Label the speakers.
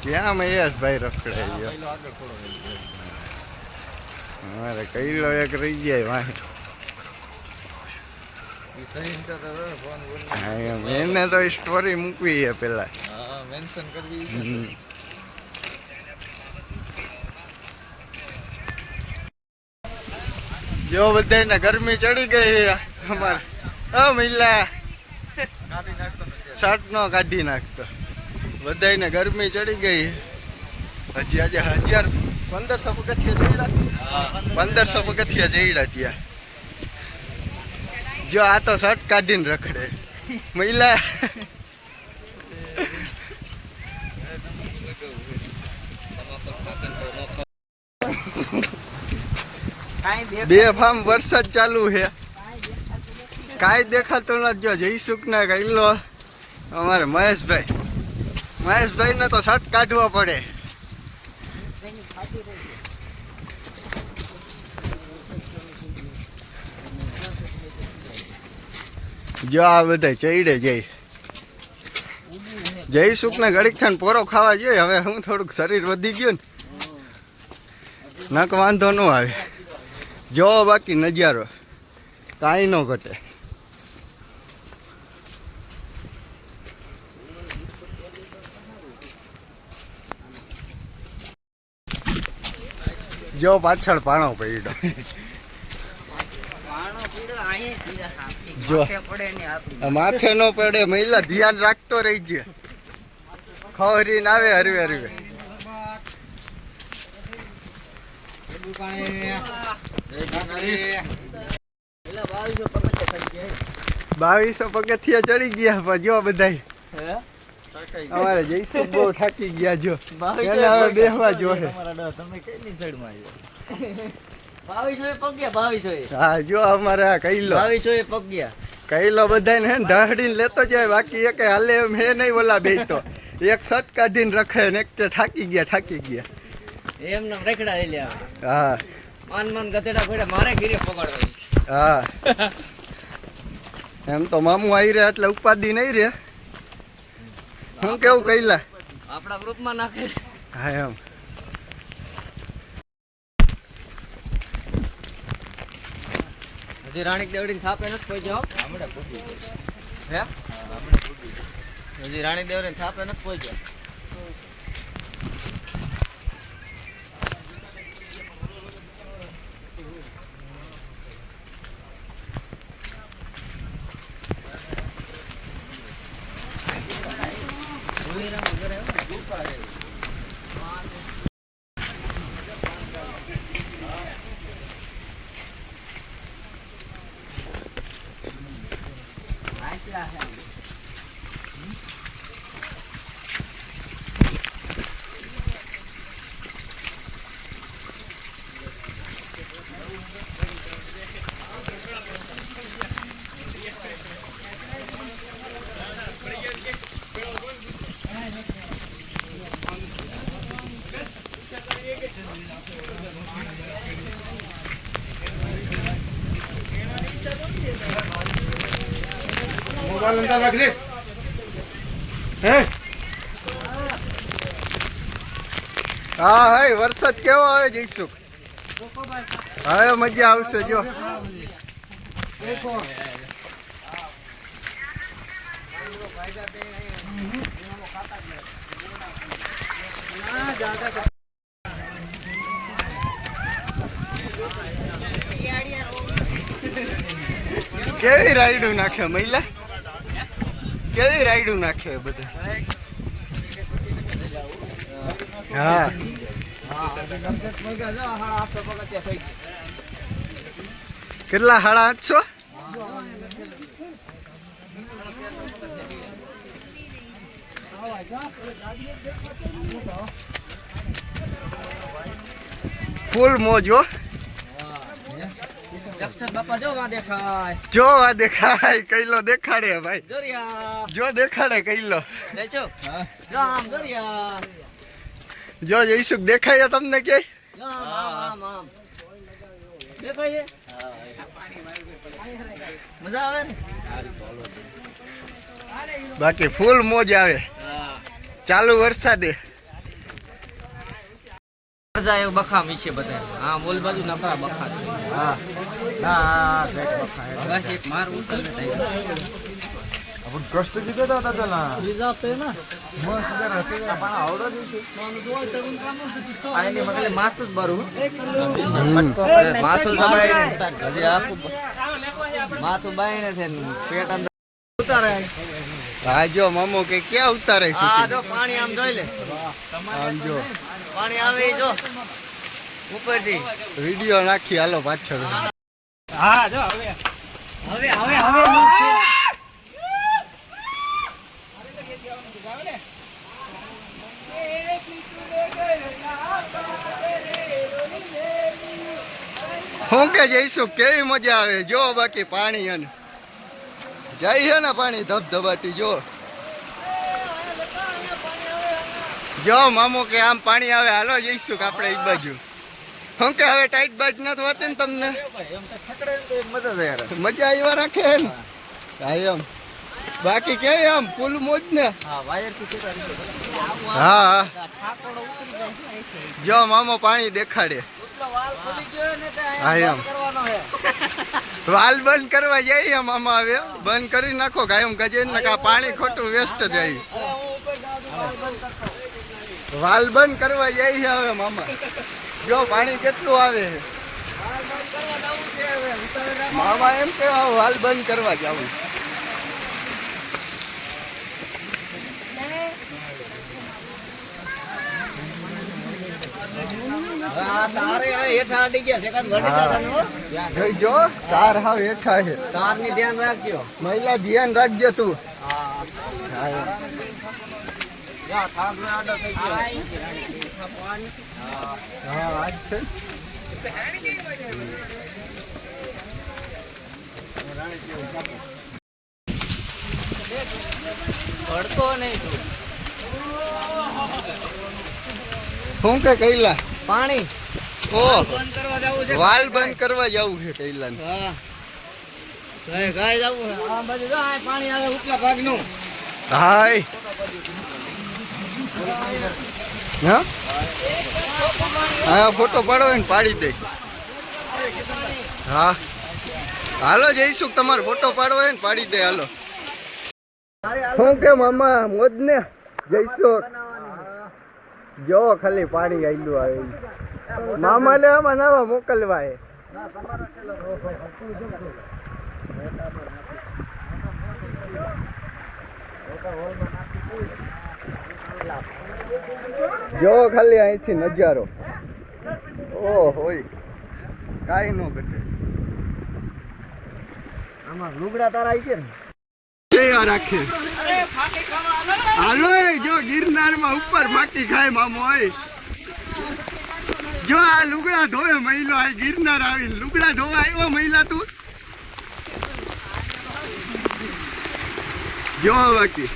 Speaker 1: ક્યાં મહેશભાઈ રખડે અમારે કઈલો એક રહી જાય વાહે એને તો સ્ટોરી મૂકવી છે પેલા મેન્શન કરવી. જો બધાને ગરમી ચડી ગઈ છે અમારે મિલા શર્ટ નો કાઢી નાખતો બધાને ગરમી ચડી ગઈ. હજી આજે 1500 પગથિયા ચડ્યા 1500 પગથિયા ચડ્યા ત્યાં. જો આ તો શર્ટ કાઢીને રખડે મહિલા. બે ફાર્મ વરસાદ ચાલુ છે કાંઈ દેખાતું નથી. જો જયસુખ ને કઈલો અમારે મહેશભાઈ ને તો શર્ટ કાઢવા પડે. જો આ બધા ચડે જયસુખ ને ઘડીક થઈને પોરો ખાવા જોઈએ. હવે હું થોડુંક શરીર વધી ગયું ને નક વાંધો ન આવે. જો બાકી નજારો કાંઈ ન ઘટે. જો પાછળ પાણો પડ્યો. જો માથે ન પડે મહિલા ધ્યાન રાખતો રહી છે. ખવરીને આવે હરવે 2200 પગથિયા ચડી ગયા. જો બધા અમારે જઈશું બહુ થાકી ગયા. જો એને હવે બેહવા જોહે. હા જો અમારે આ કઈલો 2200 પગ્યા કઈલો બધાને હે ઢાળીને લેતો જાય. બાકી એક હાલે એમ હે નહીં. ઓલા બે તો એક શર્ટ કાઢીને રખે ને એક તે થાકી ગયા
Speaker 2: એમ નામ રેખડા લઈ લે.
Speaker 1: હા
Speaker 2: માન ગધેડા પડે મારે ઘીરે પકડવા.
Speaker 1: હા એમ તો મામું આવી રહ્યા એટલે ઉપાધિ નહીં રે. હું કેવું કઈલા
Speaker 2: આપણા ગ્રુપમાં નાખે.
Speaker 1: હા એમ
Speaker 2: હજી રાણીક દેવડીને થાપે નથી પહોંચ્યો. હે હજી રાણીક દેવડીને થાપે નથી પહોંચ્યો.
Speaker 1: હા હે વરસાદ કેવો આવે જઈશું. હવે મજા આવશે. જો કેવી રાયડું નાખે મહિલા. કેવી રાયડું નાખે બધા. હા કેટલા 850. ફૂલ મોજો. જો આ દેખાય કઈલો દેખાડે ભાઈ. જો દેખાડે કઈલો. જો જઈશું દેખાય તમને ક્યાંય બાકી ફૂલ મોજ આવે. ચાલુ વરસાદે
Speaker 2: બખા મીશે બધા હા બોલ બાજુ નકરા બખા
Speaker 1: હા ના
Speaker 2: બસ એક માર ઉતર ને થઈ
Speaker 1: आपण कष्ट किती होता त्याला
Speaker 2: આની મગલે માથું જ બારું માથું દબાઈને હજી આખું માથું બાઈને છે પેટ અંદર ઉતારે
Speaker 1: હા જો મામો કે ક્યાં ઉતારે છે
Speaker 2: આ જો પાણી આમ જોઈ લે
Speaker 1: આમ જો
Speaker 2: પાણી આવે ઈ જો ઉપરથી
Speaker 1: વિડિયો નાખી હાલો પાછળ
Speaker 2: હા જો હવે
Speaker 1: હું કે જઈશું કેવી મજા આવે જો બાકી પાણી અને જાય છે ને પાણી ધબધબાટી જો મામો કે આમ પાણી આવે હાલો જઈશું કે આપણે એક બાજુ હું કે હવે ટાઈટ બાજ નથી હોતી ને તમને મજા આવ્યા રાખે ને હા એમ બાકી કે આમ ફૂલ મોજ ને હા જો મામો પાણી દેખાડે હા એમ વાલ બંધ કરવા જઈએ મામા હવે બંધ કરી નાખો ગાયમ ગજે ને પાણી ખોટું વેસ્ટ જાય વાલ બંધ કરવા જઈએ હવે મામા જો પાણી કેટલું આવે મામા એમ કે વાલ બંધ કરવા જવું જો તાર હાવ હેઠા છે
Speaker 2: તાર ની ધ્યાન રાખજો
Speaker 1: મહિલા ધ્યાન રાખજો તું હા આજ છે
Speaker 2: પડતો નહીં
Speaker 1: શું કે કૈલા
Speaker 2: પાણી
Speaker 1: ઓહ
Speaker 2: બંધ કરવા જવું છે
Speaker 1: વાલ બંધ કરવા જવું છે કૈલા
Speaker 2: હા ગાય જવું છે આ બાજુ જો આ પાણી આવે ઉપલા ભાગનું
Speaker 1: હાય હા હા ફોટો પાડો ને પાડી દે હા હાલો જઈશું તમારો ફોટો પાડવો હોય ને પાડી દે હાલો શું કે મામા મોજ ને જઈશું જો ખાલી પાણી આયલું આવે મામા લે આમાં નાવા મોકલવા હે જો ખાલી અહીંથી નજારો ઓ હોય કાઈ નો ઘટે
Speaker 2: આમાં લુગડા તારા આવી છે ને
Speaker 1: રાખે હાલો જો ગિરનાર માં ઉપર ફાકી ખાય મામો હોય જો આ લુગડા ધોવે મહિલો આ ગિરનાર આવીને લુગડા ધોવા આવ્યો મહિલા તું જો બાકી